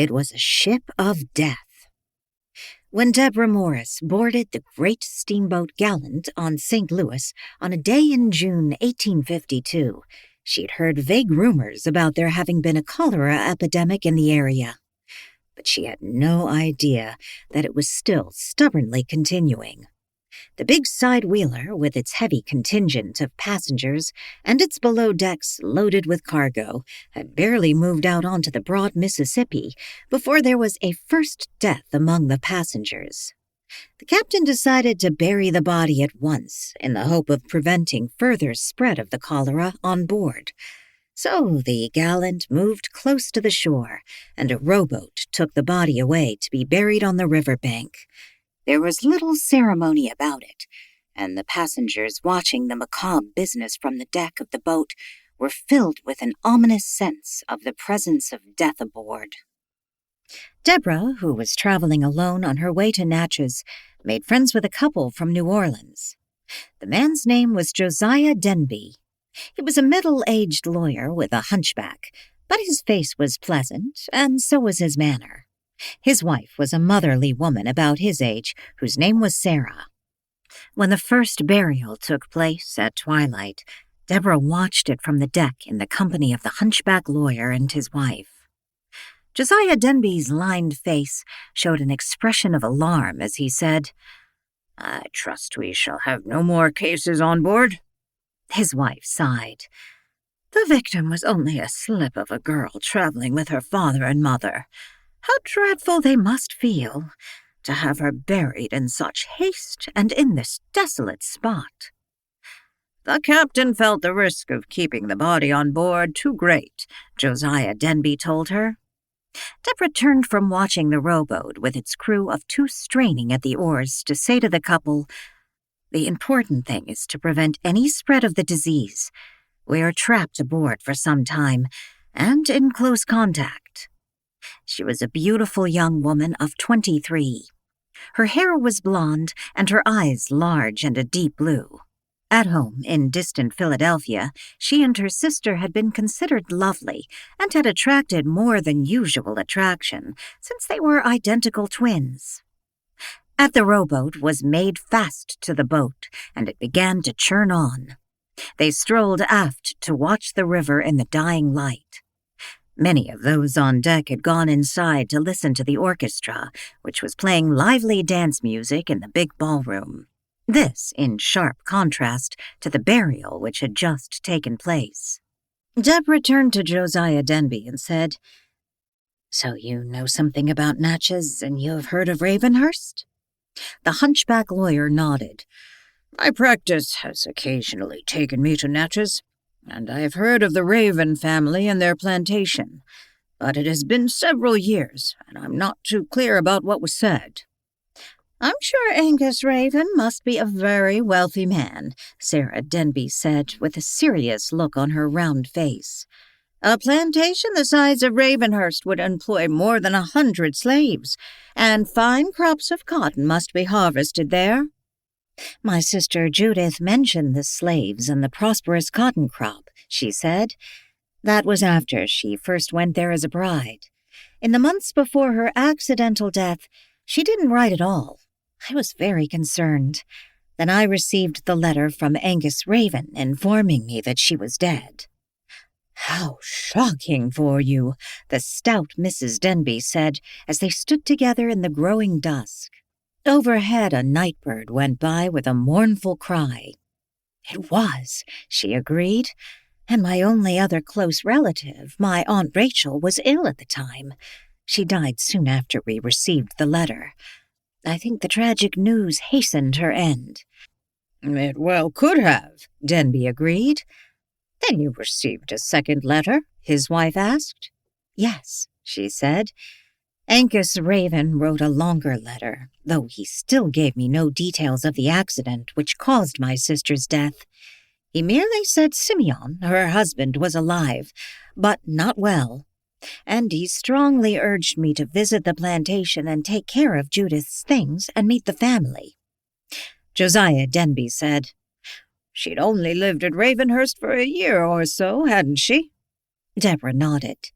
It was a ship of death. When Deborah Morris boarded the great steamboat Gallant on St. Louis on a day in June 1852, she'd heard vague rumors about there having been a cholera epidemic in the area. But she had no idea that it was still stubbornly continuing. The big side-wheeler, with its heavy contingent of passengers and its below decks loaded with cargo, had barely moved out onto the broad Mississippi before there was a first death among the passengers. The captain decided to bury the body at once in the hope of preventing further spread of the cholera on board. So the Gallant moved close to the shore, and a rowboat took the body away to be buried on the riverbank. There was little ceremony about it, and the passengers watching the macabre business from the deck of the boat were filled with an ominous sense of the presence of death aboard. Deborah, who was traveling alone on her way to Natchez, made friends with a couple from New Orleans. The man's name was Josiah Denby. He was a middle-aged lawyer with a hunchback, but his face was pleasant, and so was his manner. His wife was a motherly woman about his age, whose name was Sarah. When the first burial took place at twilight, Deborah watched it from the deck in the company of the hunchback lawyer and his wife. Josiah Denby's lined face showed an expression of alarm as he said, "I trust we shall have no more cases on board." His wife sighed. "The victim was only a slip of a girl traveling with her father and mother. How dreadful they must feel to have her buried in such haste and in this desolate spot." "The captain felt the risk of keeping the body on board too great," Josiah Denby told her. Deborah turned from watching the rowboat with its crew of two straining at the oars to say to the couple, "The important thing is to prevent any spread of the disease. We are trapped aboard for some time and in close contact." She was a beautiful young woman of 23. Her hair was blonde and her eyes large and a deep blue. At home, in distant Philadelphia, she and her sister had been considered lovely and had attracted more than usual attraction since they were identical twins. At the rowboat was made fast to the boat, and it began to churn on. They strolled aft to watch the river in the dying light. Many of those on deck had gone inside to listen to the orchestra, which was playing lively dance music in the big ballroom. This in sharp contrast to the burial which had just taken place. Deborah turned to Josiah Denby and said, "So you know something about Natchez, and you have heard of Ravenhurst?" The hunchback lawyer nodded. "My practice has occasionally taken me to Natchez, and I have heard of the Raven family and their plantation, but it has been several years, and I'm not too clear about what was said." "I'm sure Angus Raven must be a very wealthy man," Sarah Denby said, with a serious look on her round face. "A plantation the size of Ravenhurst would employ more than 100 slaves, and fine crops of cotton must be harvested there." "My sister Judith mentioned the slaves and the prosperous cotton crop," she said. "That was after she first went there as a bride. In the months before her accidental death, she didn't write at all. I was very concerned. Then I received the letter from Angus Raven informing me that she was dead." "How shocking for you," the stout Mrs. Denby said as they stood together in the growing dusk. Overhead a nightbird went by with a mournful cry. "It was," she agreed, "and my only other close relative, my Aunt Rachel, was ill at the time. She died soon after we received the letter. I think the tragic news hastened her end." "It well could have," Denby agreed. "Then you received a second letter?" his wife asked. "Yes," she said. "Angus Raven wrote a longer letter, though he still gave me no details of the accident which caused my sister's death. He merely said Simeon, her husband, was alive, but not well, and he strongly urged me to visit the plantation and take care of Judith's things and meet the family." Josiah Denby said, "She'd only lived at Ravenhurst for a year or so, hadn't she?" Deborah nodded.